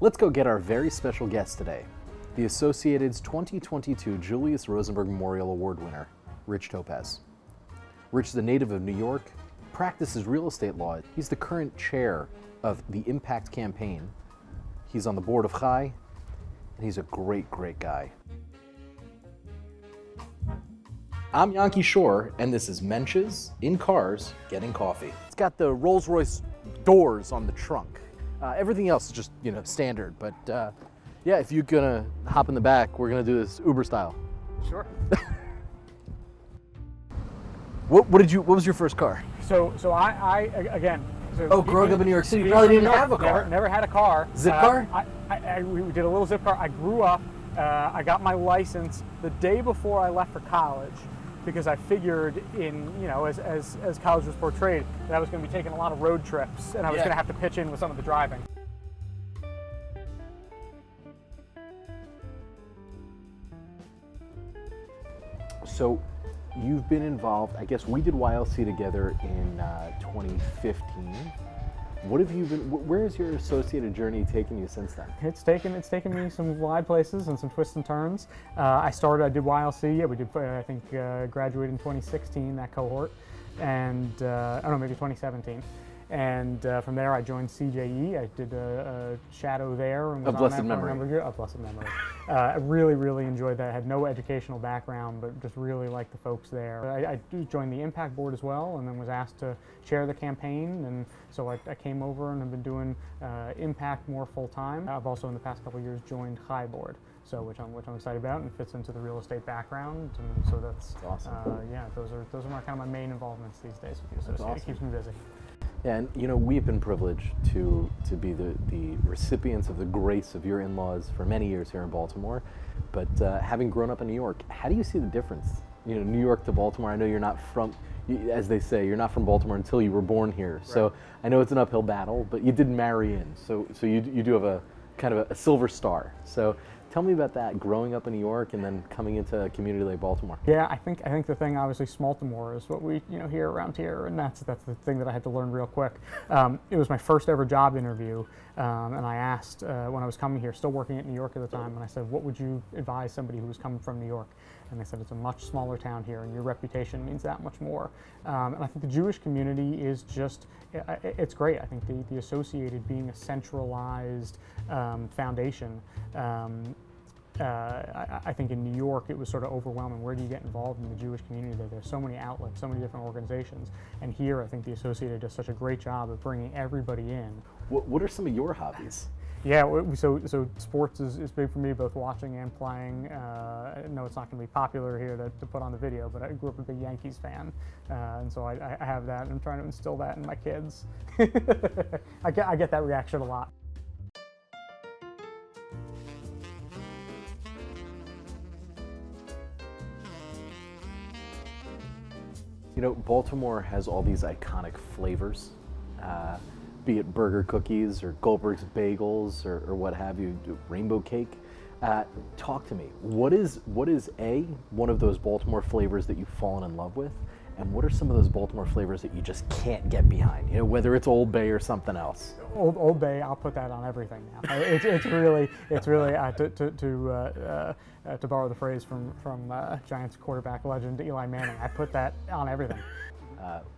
Let's go get our very special guest today, the Associated's 2022 Julius Rosenberg Memorial Award winner, Rich Topaz. Rich is a native of New York, practices real estate law. He's the current chair of the Impact Campaign. He's on the board of Chai, and he's a great, great guy. I'm Yankee Shore, and this is Mensches in Cars Getting Coffee. It's got the Rolls-Royce doors on the trunk. Everything else is just, standard. But yeah, if you're gonna hop in the back, we're gonna do this Uber style. Sure. What was your first car? So I again. So growing up in New York City, you probably didn't have a car. Never had a car. Zip car? We did a little zip car. I grew up. I got my license the day before I left for college, because I figured as college was portrayed, that I was going to be taking a lot of road trips, and I was going to have to pitch in with some of the driving. So you've been involved, I guess we did YLC together in 2015. What have you been, where has your associated journey taken you since then? It's taken me some wide places and some twists and turns. I did YLC, we did, I think, graduated in 2016, that cohort, and, maybe 2017. And from there, I joined CJE. I did a shadow there. And was a blessed memory. A blessed memory. I really, really enjoyed that. I had no educational background, but just really liked the folks there. I joined the Impact Board as well, and then was asked to chair the campaign. And so I came over and have been doing Impact more full time. I've also, in the past couple of years, joined High Board. So which I'm excited about, and it fits into the real estate background, and so that's awesome. Those are my main involvements these days with the associate. Awesome. It keeps me busy. Yeah, and we've been privileged to be the recipients of the grace of your in-laws for many years here in Baltimore. But having grown up in New York, how do you see the difference? New York to Baltimore. I know you're not from, as they say, you're not from Baltimore until you were born here. Right. So I know it's an uphill battle, but you did marry in. So you do have a kind of a silver star. So tell me about that, growing up in New York and then coming into a community like Baltimore. Yeah, I think the thing, obviously, Smaltimore is what we hear around here, and that's the thing that I had to learn real quick. It was my first ever job interview, and I asked when I was coming here, still working at New York at the time, and I said, what would you advise somebody who was coming from New York? And they said, it's a much smaller town here, and your reputation means that much more. And I think the Jewish community is just, it's great. I think the Associated being a centralized foundation, I think in New York it was sort of overwhelming. Where do you get involved in the Jewish community? There's so many outlets, so many different organizations. And here I think the Associated does such a great job of bringing everybody in. What are some of your hobbies? Yeah, so sports is big for me, both watching and playing. I know it's not going to be popular here to put on the video, but I grew up a big Yankees fan, and so I have that, and I'm trying to instill that in my kids. I get that reaction a lot. Baltimore has all these iconic flavors, be it burger cookies or Goldberg's bagels or what have you, rainbow cake. Talk to me. What is one of those Baltimore flavors that you've fallen in love with, and what are some of those Baltimore flavors that you just can't get behind? Whether it's Old Bay or something else. Old Bay, I'll put that on everything now. It's really to borrow the phrase from Giants quarterback legend Eli Manning, I put that on everything.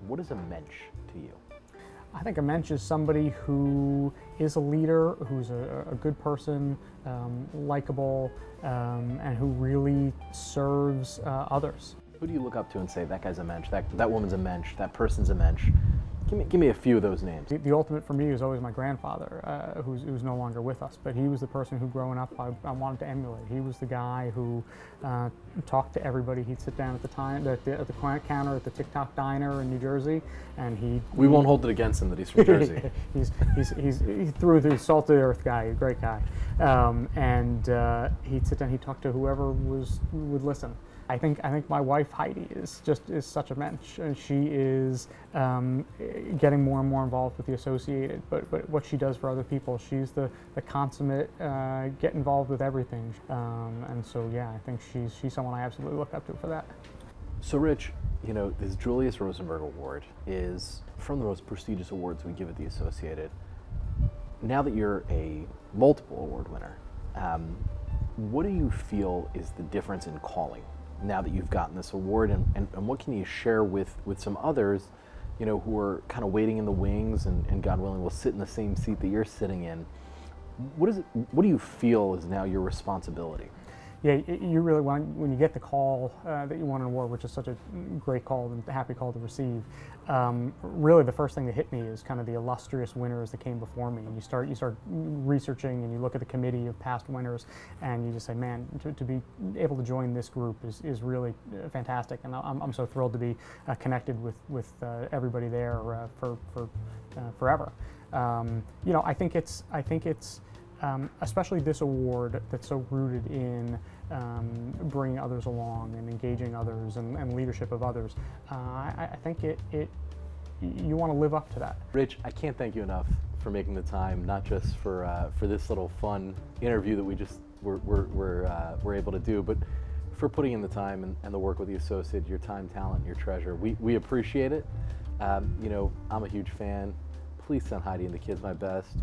What is a mensch to you? I think a mensch is somebody who is a leader, who's a good person, likable, and who really serves others. Who do you look up to and say, that guy's a mensch, that woman's a mensch, that person's a mensch? Give me a few of those names. The ultimate for me is always my grandfather, who's no longer with us, but he was the person who, growing up, I wanted to emulate. He was the guy who talked to everybody. He'd sit down at the counter at the TikTok diner in New Jersey, and we won't hold it against him that he's from Jersey. he's through the salty earth guy, a great guy, and he'd sit down. He'd talk to whoever would listen. I think my wife Heidi is such a mensch, and she is getting more and more involved with the Associated. But what she does for other people, she's the consummate get involved with everything. And so yeah, I think she's someone I absolutely look up to for that. So Rich, this Julius Rosenberg Award is from the most prestigious awards we give at the Associated. now that you're a multiple award winner, what do you feel is the difference in calling now that you've gotten this award, and what can you share with some others, who are kind of waiting in the wings and God willing will sit in the same seat that you're sitting in? What do you feel is now your responsibility? Yeah, you really when you get the call that you won an award, which is such a great call and happy call to receive. Really, the first thing that hit me is kind of the illustrious winners that came before me, and you start researching and you look at the committee of past winners, and you just say, man, to be able to join this group is really fantastic, and I'm so thrilled to be connected with everybody there for forever. I think it's. Especially this award that's so rooted in bringing others along and engaging others and leadership of others. I think you want to live up to that. Rich, I can't thank you enough for making the time, not just for this little fun interview that we just were able to do, but for putting in the time and the work with the associate, your time, talent, your treasure. We appreciate it. I'm a huge fan. Please send Heidi and the kids my best.